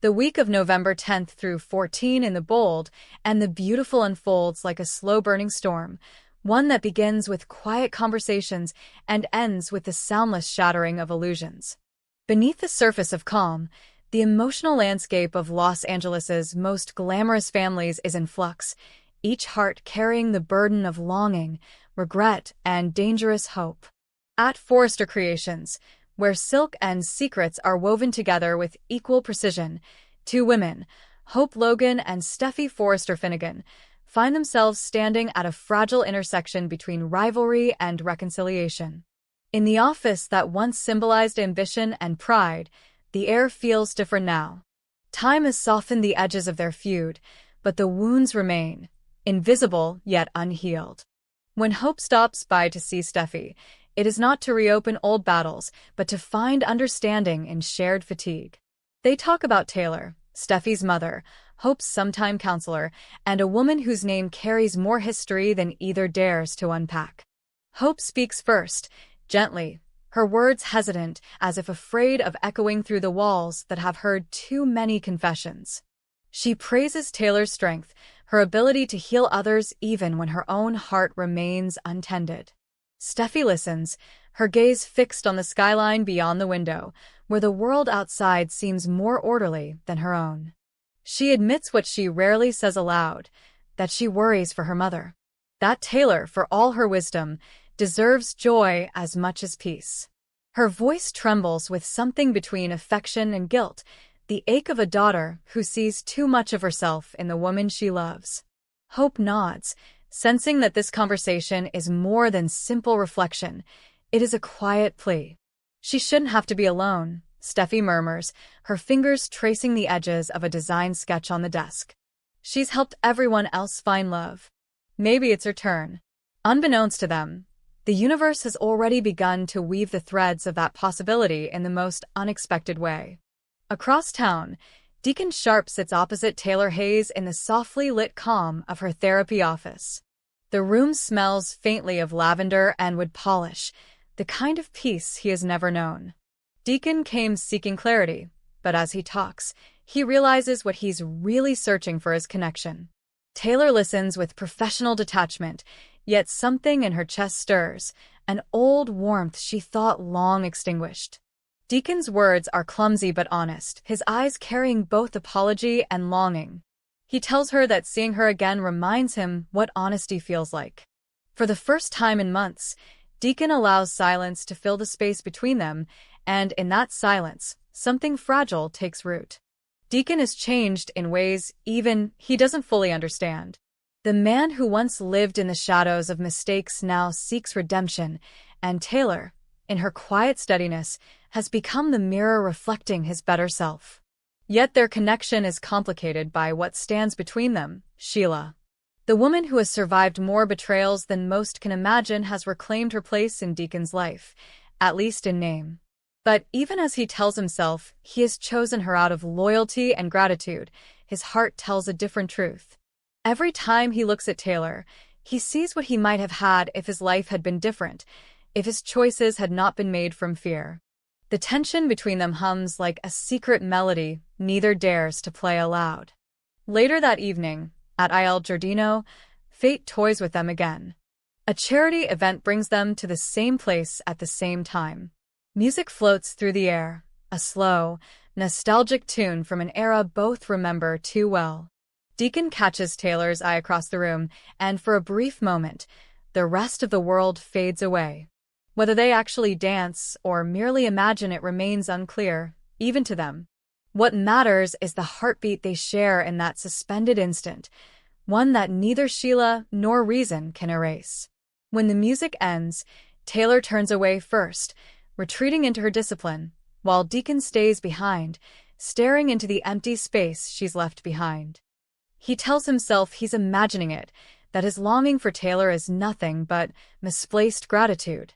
The week of November 10th through 14 in the bold, and the beautiful unfolds like a slow-burning storm, one that begins with quiet conversations and ends with the soundless shattering of illusions. Beneath the surface of calm, the emotional landscape of Los Angeles's most glamorous families is in flux, each heart carrying the burden of longing, regret, and dangerous hope. At Forrester Creations, where silk and secrets are woven together with equal precision, two women, Hope Logan and Steffi Forrester Finnegan, find themselves standing at a fragile intersection between rivalry and reconciliation. In the office that once symbolized ambition and pride, the air feels different now. Time has softened the edges of their feud, but the wounds remain, invisible yet unhealed. When Hope stops by to see Steffi, it is not to reopen old battles, but to find understanding in shared fatigue. They talk about Taylor, Steffi's mother, Hope's sometime counselor, and a woman whose name carries more history than either dares to unpack. Hope speaks first, gently, her words hesitant, as if afraid of echoing through the walls that have heard too many confessions. She praises Taylor's strength, her ability to heal others even when her own heart remains untended. Steffi listens, her gaze fixed on the skyline beyond the window, where the world outside seems more orderly than her own. She admits what she rarely says aloud, that she worries for her mother. That Taylor, for all her wisdom, deserves joy as much as peace. Her voice trembles with something between affection and guilt, the ache of a daughter who sees too much of herself in the woman she loves. Hope nods, sensing that this conversation is more than simple reflection. It is a quiet plea. She shouldn't have to be alone, Steffi murmurs, her fingers tracing the edges of a design sketch on the desk. She's helped everyone else find love. Maybe it's her turn. Unbeknownst to them, the universe has already begun to weave the threads of that possibility in the most unexpected way. Across town, Deacon Sharp sits opposite Taylor Hayes in the softly lit calm of her therapy office. The room smells faintly of lavender and wood polish, the kind of peace he has never known. Deacon came seeking clarity, but as he talks, he realizes what he's really searching for is connection. Taylor listens with professional detachment, yet something in her chest stirs, an old warmth she thought long extinguished. Deacon's words are clumsy but honest, his eyes carrying both apology and longing. He tells her that seeing her again reminds him what honesty feels like. For the first time in months, Deacon allows silence to fill the space between them, and in that silence, something fragile takes root. Deacon is changed in ways even he doesn't fully understand. The man who once lived in the shadows of mistakes now seeks redemption, and Taylor, in her quiet steadiness, has become the mirror reflecting his better self. Yet their connection is complicated by what stands between them, Sheila. The woman who has survived more betrayals than most can imagine has reclaimed her place in Deacon's life, at least in name. But even as he tells himself he has chosen her out of loyalty and gratitude, his heart tells a different truth. Every time he looks at Taylor, he sees what he might have had if his life had been different, if his choices had not been made from fear. The tension between them hums like a secret melody neither dares to play aloud. Later that evening, at Il Giardino, fate toys with them again. A charity event brings them to the same place at the same time. Music floats through the air, a slow, nostalgic tune from an era both remember too well. Deacon catches Taylor's eye across the room, and for a brief moment, the rest of the world fades away. Whether they actually dance or merely imagine it remains unclear, even to them. What matters is the heartbeat they share in that suspended instant, one that neither Sheila nor reason can erase. When the music ends, Taylor turns away first, retreating into her discipline, while Deacon stays behind, staring into the empty space she's left behind. He tells himself he's imagining it, that his longing for Taylor is nothing but misplaced gratitude.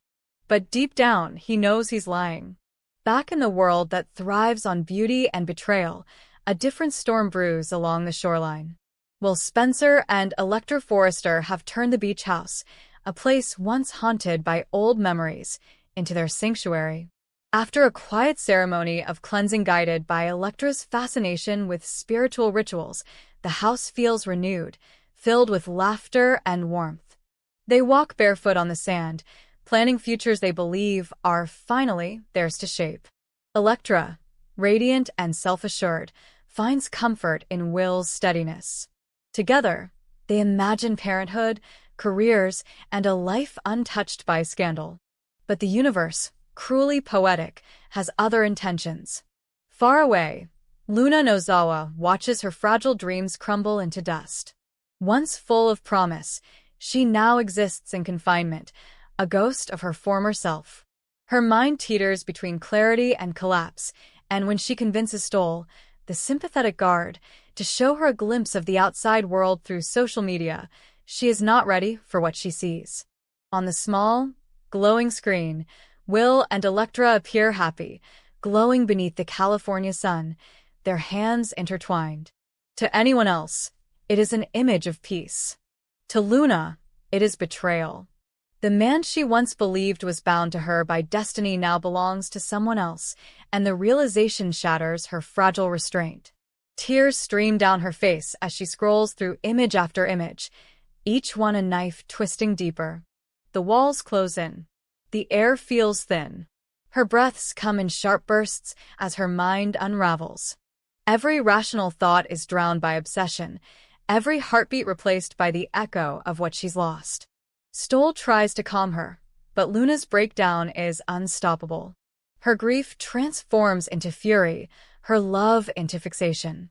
But deep down, he knows he's lying. Back in the world that thrives on beauty and betrayal, a different storm brews along the shoreline. Will Spencer and Electra Forrester have turned the beach house, a place once haunted by old memories, into their sanctuary? After a quiet ceremony of cleansing guided by Electra's fascination with spiritual rituals, the house feels renewed, filled with laughter and warmth. They walk barefoot on the sand, planning futures they believe are finally theirs to shape. Electra, radiant and self-assured, finds comfort in Will's steadiness. Together, they imagine parenthood, careers, and a life untouched by scandal. But the universe, cruelly poetic, has other intentions. Far away, Luna Nozawa watches her fragile dreams crumble into dust. Once full of promise, she now exists in confinement, a ghost of her former self. Her mind teeters between clarity and collapse, and when she convinces Stoll, the sympathetic guard, to show her a glimpse of the outside world through social media, she is not ready for what she sees. On the small, glowing screen, Will and Electra appear happy, glowing beneath the California sun, their hands intertwined. To anyone else, it is an image of peace. To Luna, it is betrayal. The man she once believed was bound to her by destiny now belongs to someone else, and the realization shatters her fragile restraint. Tears stream down her face as she scrolls through image after image, each one a knife twisting deeper. The walls close in. The air feels thin. Her breaths come in sharp bursts as her mind unravels. Every rational thought is drowned by obsession, every heartbeat replaced by the echo of what she's lost. Stoll tries to calm her, but Luna's breakdown is unstoppable. Her grief transforms into fury, her love into fixation.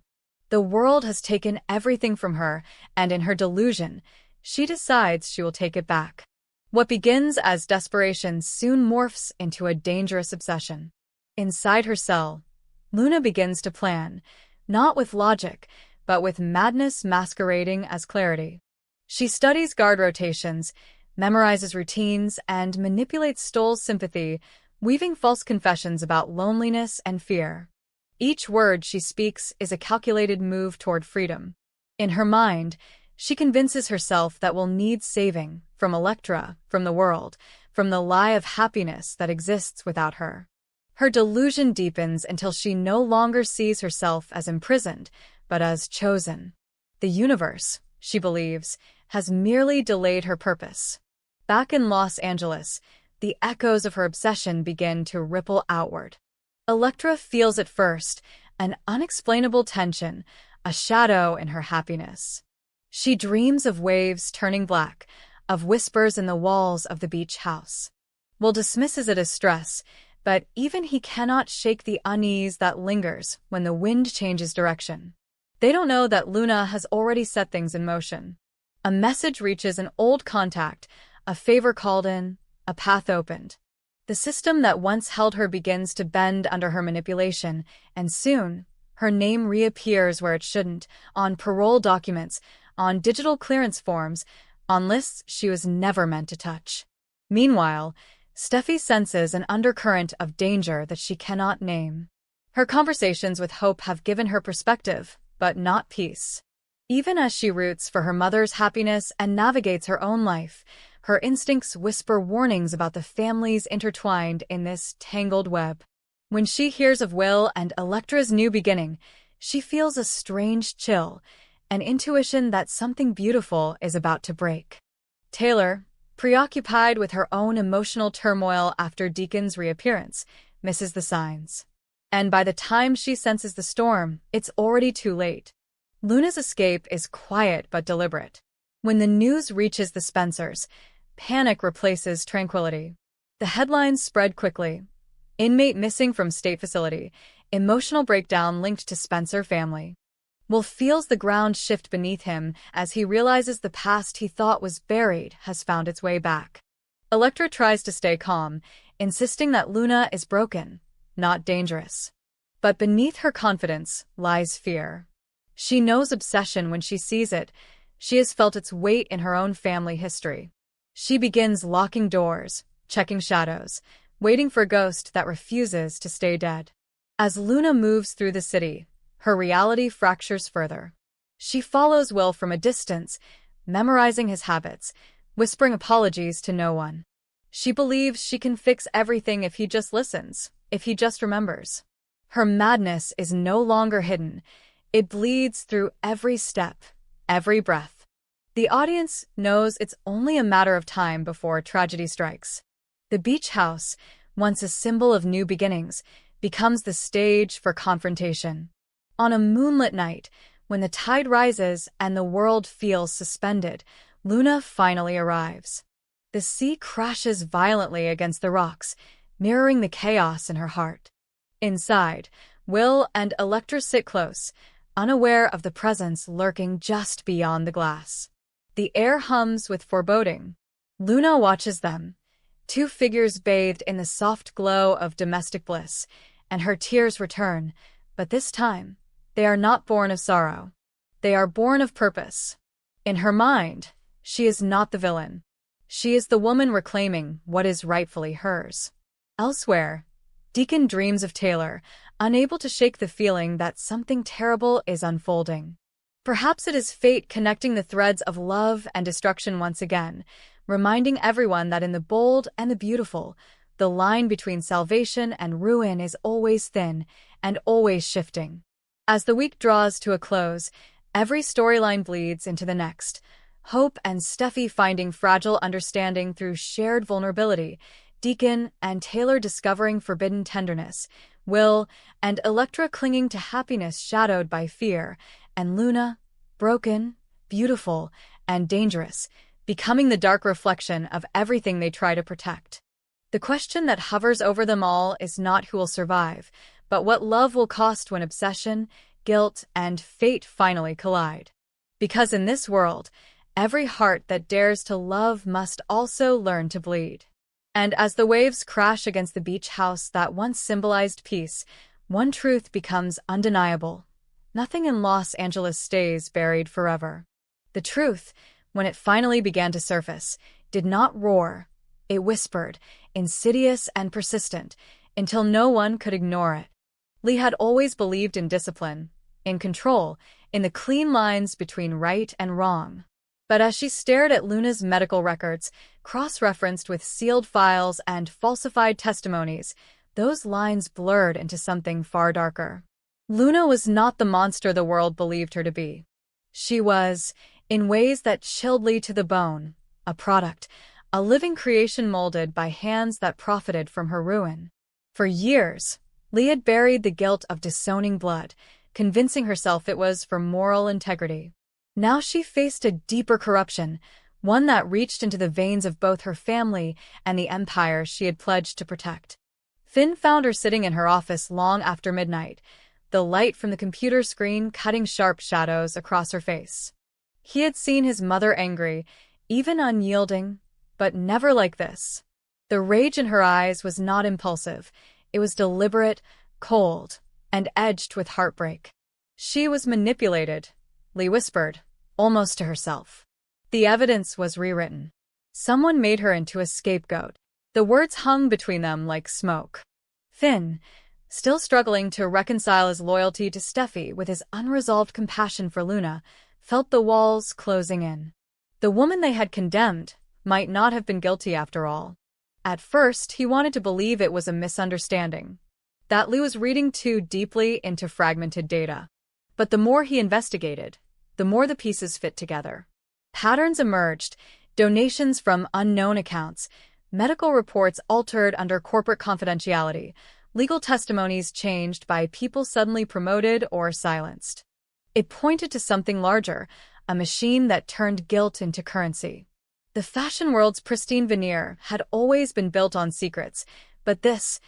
The world has taken everything from her, and in her delusion, she decides she will take it back. What begins as desperation soon morphs into a dangerous obsession. Inside her cell, Luna begins to plan, not with logic, but with madness masquerading as clarity. She studies guard rotations, memorizes routines, and manipulates Stoll's sympathy, weaving false confessions about loneliness and fear. Each word she speaks is a calculated move toward freedom. In her mind, she convinces herself that will need saving from Electra, from the world, from the lie of happiness that exists without her. Her delusion deepens until she no longer sees herself as imprisoned, but as chosen. The universe, she believes, has merely delayed her purpose. Back in Los Angeles, the echoes of her obsession begin to ripple outward. Electra feels at first an unexplainable tension, a shadow in her happiness. She dreams of waves turning black, of whispers in the walls of the beach house. Will dismisses it as stress, but even he cannot shake the unease that lingers when the wind changes direction. They don't know that Luna has already set things in motion. A message reaches an old contact, a favor called in, a path opened. The system that once held her begins to bend under her manipulation, and soon, her name reappears where it shouldn't, on parole documents, on digital clearance forms, on lists she was never meant to touch. Meanwhile, Steffi senses an undercurrent of danger that she cannot name. Her conversations with Hope have given her perspective, but not peace. Even as she roots for her mother's happiness and navigates her own life, her instincts whisper warnings about the families intertwined in this tangled web. When she hears of Will and Electra's new beginning, she feels a strange chill, an intuition that something beautiful is about to break. Taylor, preoccupied with her own emotional turmoil after Deacon's reappearance, misses the signs. And by the time she senses the storm, it's already too late. Luna's escape is quiet but deliberate. When the news reaches the Spencers, panic replaces tranquility. The headlines spread quickly. Inmate missing from state facility, emotional breakdown linked to Spencer family. Will feels the ground shift beneath him as he realizes the past he thought was buried has found its way back. Electra tries to stay calm, insisting that Luna is broken, not dangerous. But beneath her confidence lies fear. She knows obsession when she sees it. She has felt its weight in her own family history. She begins locking doors, checking shadows, waiting for a ghost that refuses to stay dead. As Luna moves through the city, her reality fractures further. She follows Will from a distance, memorizing his habits, whispering apologies to no one. She believes she can fix everything if he just listens, if he just remembers. Her madness is no longer hidden. It bleeds through every step, every breath. The audience knows it's only a matter of time before tragedy strikes. The beach house, once a symbol of new beginnings, becomes the stage for confrontation. On a moonlit night, when the tide rises and the world feels suspended, Luna finally arrives. The sea crashes violently against the rocks, mirroring the chaos in her heart. Inside, Will and Electra sit close, unaware of the presence lurking just beyond the glass. The air hums with foreboding. Luna watches them, two figures bathed in the soft glow of domestic bliss, and her tears return, but this time, they are not born of sorrow. They are born of purpose. In her mind, she is not the villain. She is the woman reclaiming what is rightfully hers. Elsewhere, Deacon dreams of Taylor, unable to shake the feeling that something terrible is unfolding. Perhaps it is fate connecting the threads of love and destruction once again, reminding everyone that in the bold and the beautiful, the line between salvation and ruin is always thin and always shifting. As the week draws to a close, every storyline bleeds into the next. Hope and Steffi finding fragile understanding through shared vulnerability, Deacon and Taylor discovering forbidden tenderness, Will and Electra clinging to happiness shadowed by fear, and Luna, broken, beautiful, and dangerous, becoming the dark reflection of everything they try to protect. The question that hovers over them all is not who will survive, but what love will cost when obsession, guilt, and fate finally collide. Because in this world, every heart that dares to love must also learn to bleed. And as the waves crash against the beach house that once symbolized peace, one truth becomes undeniable. Nothing in Los Angeles stays buried forever. The truth, when it finally began to surface, did not roar. It whispered, insidious and persistent, until no one could ignore it. Lee had always believed in discipline, in control, in the clean lines between right and wrong. But as she stared at Luna's medical records, cross-referenced with sealed files and falsified testimonies, those lines blurred into something far darker. Luna was not the monster the world believed her to be. She was, in ways that chilled Lee to the bone, a product, a living creation molded by hands that profited from her ruin. For years, Lee had buried the guilt of disowning blood, convincing herself it was for moral integrity. Now she faced a deeper corruption, one that reached into the veins of both her family and the empire she had pledged to protect. Finn found her sitting in her office long after midnight, the light from the computer screen cutting sharp shadows across her face. He had seen his mother angry, even unyielding, but never like this. The rage in her eyes was not impulsive. It was deliberate, cold, and edged with heartbreak. She was manipulated, Lee whispered, almost to herself. The evidence was rewritten. Someone made her into a scapegoat. The words hung between them like smoke. Finn, still struggling to reconcile his loyalty to Steffi with his unresolved compassion for Luna, felt the walls closing in. The woman they had condemned might not have been guilty after all. At first, he wanted to believe it was a misunderstanding, that Lee was reading too deeply into fragmented data. But the more he investigated, the more the pieces fit together. Patterns emerged, donations from unknown accounts, medical reports altered under corporate confidentiality, legal testimonies changed by people suddenly promoted or silenced. It pointed to something larger, a machine that turned guilt into currency. The fashion world's pristine veneer had always been built on secrets, but this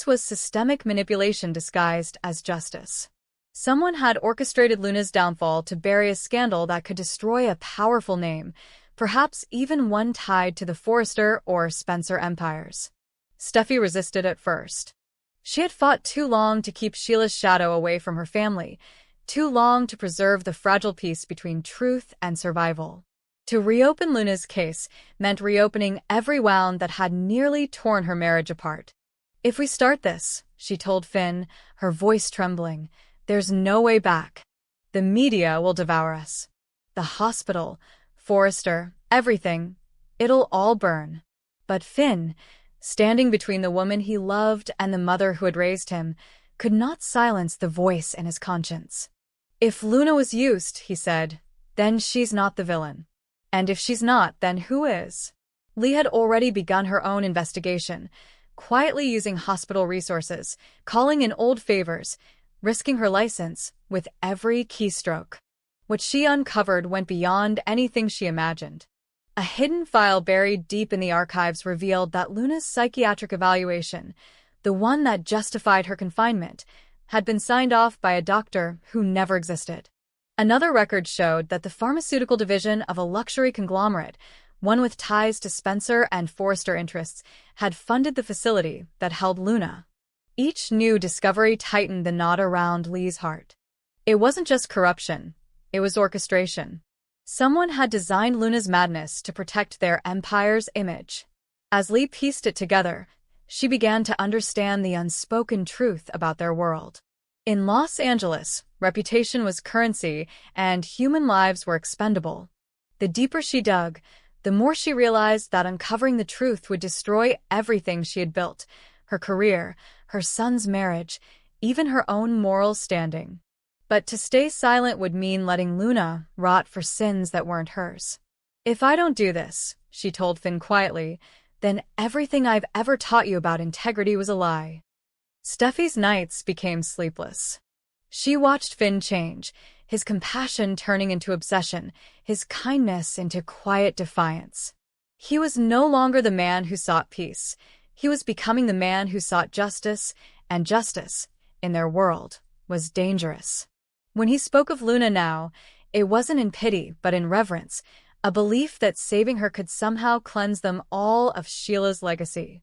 was systemic manipulation disguised as justice. Someone had orchestrated Luna's downfall to bury a scandal that could destroy a powerful name, perhaps even one tied to the Forrester or Spencer empires. Steffi resisted at first. She had fought too long to keep Sheila's shadow away from her family, too long to preserve the fragile peace between truth and survival. To reopen Luna's case meant reopening every wound that had nearly torn her marriage apart. "If we start this," she told Finn, her voice trembling, "there's no way back. The media will devour us. The hospital, Forrester, everything. It'll all burn." But Finn, standing between the woman he loved and the mother who had raised him, could not silence the voice in his conscience. If Luna was used, he said, then she's not the villain. And if she's not, then who is? Lee had already begun her own investigation, quietly using hospital resources, calling in old favors, risking her license with every keystroke. What she uncovered went beyond anything she imagined. A hidden file buried deep in the archives revealed that Luna's psychiatric evaluation, the one that justified her confinement, had been signed off by a doctor who never existed. Another record showed that the pharmaceutical division of a luxury conglomerate, one with ties to Spencer and Forrester interests, had funded the facility that held Luna. Each new discovery tightened the knot around Lee's heart. It wasn't just corruption, it was orchestration. Someone had designed Luna's madness to protect their empire's image. As Lee pieced it together, she began to understand the unspoken truth about their world. In Los Angeles, reputation was currency and human lives were expendable. The deeper she dug, the more she realized that uncovering the truth would destroy everything she had built: her career, her son's marriage, even her own moral standing. But to stay silent would mean letting Luna rot for sins that weren't hers. "If I don't do this," she told Finn quietly, "then everything I've ever taught you about integrity was a lie." Steffi's nights became sleepless. She watched Finn change, his compassion turning into obsession, his kindness into quiet defiance. He was no longer the man who sought peace. He was becoming the man who sought justice, and justice, in their world, was dangerous. When he spoke of Luna now, it wasn't in pity but in reverence, a belief that saving her could somehow cleanse them all of Sheila's legacy.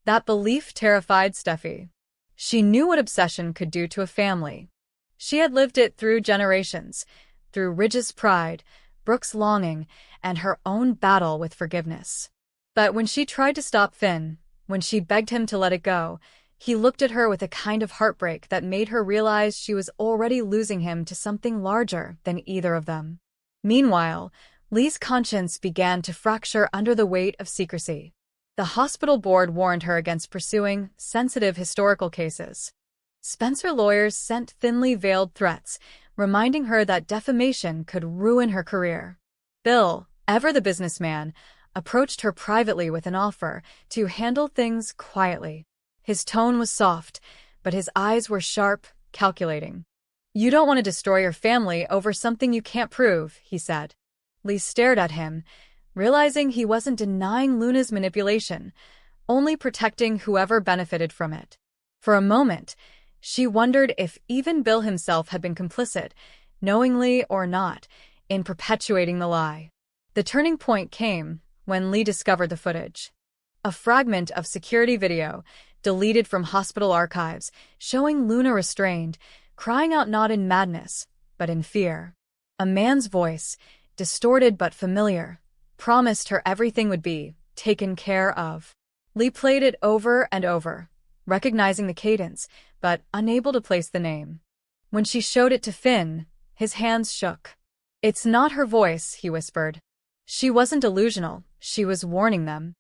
That belief terrified Steffi. She knew what obsession could do to a family. She had lived it through generations, through Ridge's pride, Brooke's longing, and her own battle with forgiveness. But when she tried to stop Finn, when she begged him to let it go, he looked at her with a kind of heartbreak that made her realize she was already losing him to something larger than either of them. Meanwhile, Lee's conscience began to fracture under the weight of secrecy. The hospital board warned her against pursuing sensitive historical cases. Spencer lawyers sent thinly veiled threats, reminding her that defamation could ruin her career. Bill, ever the businessman, approached her privately with an offer to handle things quietly. His tone was soft, but his eyes were sharp, calculating. "You don't want to destroy your family over something you can't prove," he said. Lee stared at him, realizing he wasn't denying Luna's manipulation, only protecting whoever benefited from it. For a moment, she wondered if even Bill himself had been complicit, knowingly or not, in perpetuating the lie. The turning point came when Lee discovered the footage. A fragment of security video, deleted from hospital archives, showing Luna restrained, crying out not in madness, but in fear. A man's voice, distorted but familiar, promised her everything would be taken care of. Lee played it over and over, recognizing the cadence, but unable to place the name. When she showed it to Finn, his hands shook. "It's not her voice," he whispered. She wasn't delusional, she was warning them.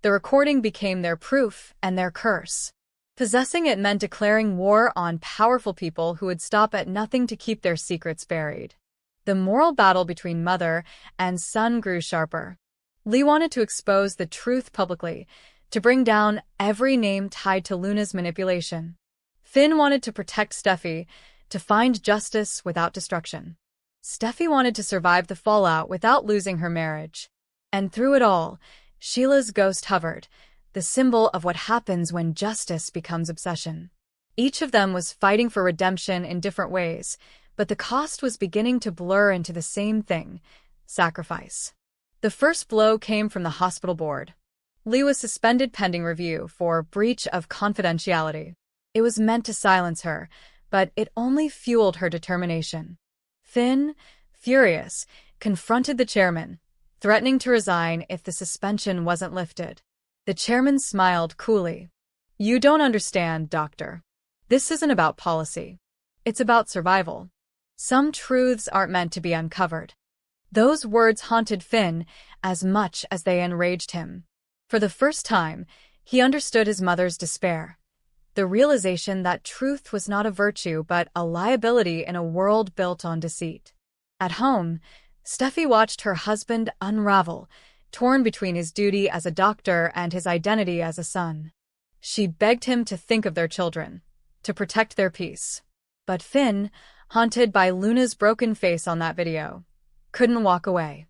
The recording became their proof and their curse. Possessing it meant declaring war on powerful people who would stop at nothing to keep their secrets buried. The moral battle between mother and son grew sharper. Lee wanted to expose the truth publicly, to bring down every name tied to Luna's manipulation. Finn wanted to protect Steffi, to find justice without destruction. Steffi wanted to survive the fallout without losing her marriage. And through it all, Sheila's ghost hovered, the symbol of what happens when justice becomes obsession. Each of them was fighting for redemption in different ways, but the cost was beginning to blur into the same thing: sacrifice. The first blow came from the hospital board. Lee was suspended pending review for breach of confidentiality. It was meant to silence her, but it only fueled her determination. Finn, furious, confronted the chairman, threatening to resign if the suspension wasn't lifted. The chairman smiled coolly. "You don't understand, Doctor. This isn't about policy. It's about survival. Some truths aren't meant to be uncovered." Those words haunted Finn as much as they enraged him. For the first time, He understood his mother's despair, the realization that truth was not a virtue but a liability in a world built on deceit. At home, Steffi watched her husband unravel, torn between his duty as a doctor and his identity as a son. She begged him to think of their children, to protect their peace. But Finn, haunted by Luna's broken face on that video, couldn't walk away.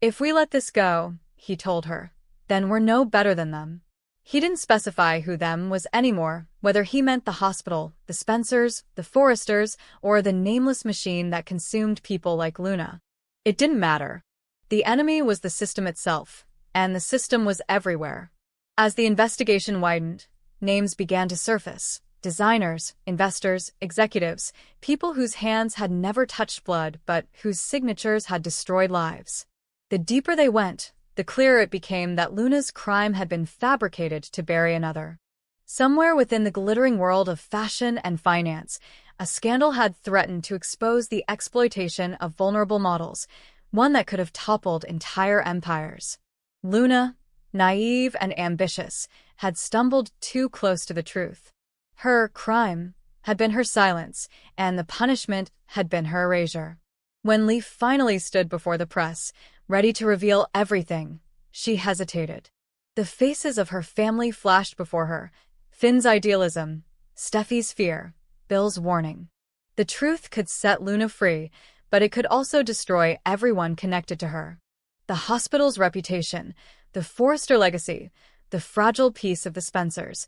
"If we let this go," he told her, "then we're no better than them." He didn't specify who them was anymore, whether he meant the hospital, the Spencers, the Forresters, or the nameless machine that consumed people like Luna. It didn't matter. The enemy was the system itself, and the system was everywhere. As the investigation widened, names began to surface. Designers, investors, executives, people whose hands had never touched blood but whose signatures had destroyed lives. The deeper they went, the clearer it became that Luna's crime had been fabricated to bury another. Somewhere within the glittering world of fashion and finance, a scandal had threatened to expose the exploitation of vulnerable models, one that could have toppled entire empires. Luna, naive and ambitious, had stumbled too close to the truth. Her crime had been her silence, and the punishment had been her erasure. When Leaf finally stood before the press, ready to reveal everything, she hesitated. The faces of her family flashed before her: Finn's idealism, Steffi's fear, Bill's warning. The truth could set Luna free, but it could also destroy everyone connected to her. The hospital's reputation, the Forrester legacy, the fragile peace of the Spencers,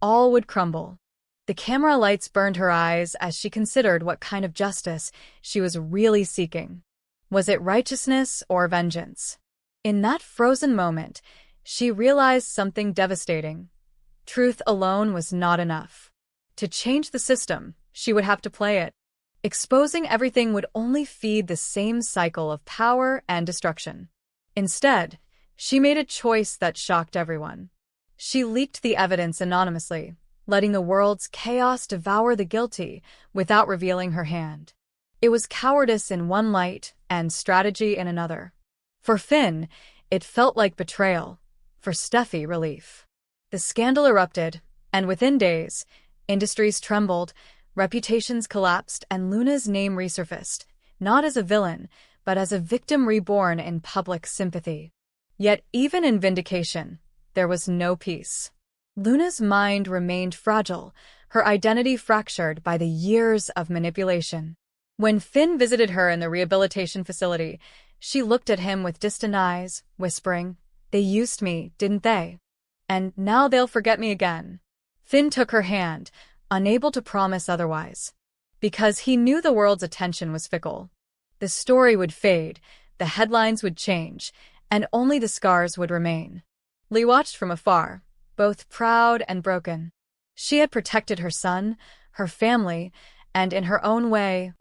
all would crumble. The camera lights burned her eyes as she considered what kind of justice she was really seeking. Was it righteousness or vengeance? In that frozen moment, she realized something devastating. Truth alone was not enough. To change the system, she would have to play it. Exposing everything would only feed the same cycle of power and destruction. Instead, she made a choice that shocked everyone. She leaked the evidence anonymously, letting the world's chaos devour the guilty without revealing her hand. It was cowardice in one light and strategy in another. For Finn, it felt like betrayal. For Steffi, relief. The scandal erupted, and within days, industries trembled, reputations collapsed, and Luna's name resurfaced, not as a villain, but as a victim reborn in public sympathy. Yet even in vindication, there was no peace. Luna's mind remained fragile, her identity fractured by the years of manipulation. When Finn visited her in the rehabilitation facility, she looked at him with distant eyes, whispering, "They used me, didn't they? And now they'll forget me again." Finn took her hand, unable to promise otherwise. Because he knew the world's attention was fickle. The story would fade, the headlines would change, and only the scars would remain. Lee watched from afar, both proud and broken. She had protected her son, her family, and in her own way,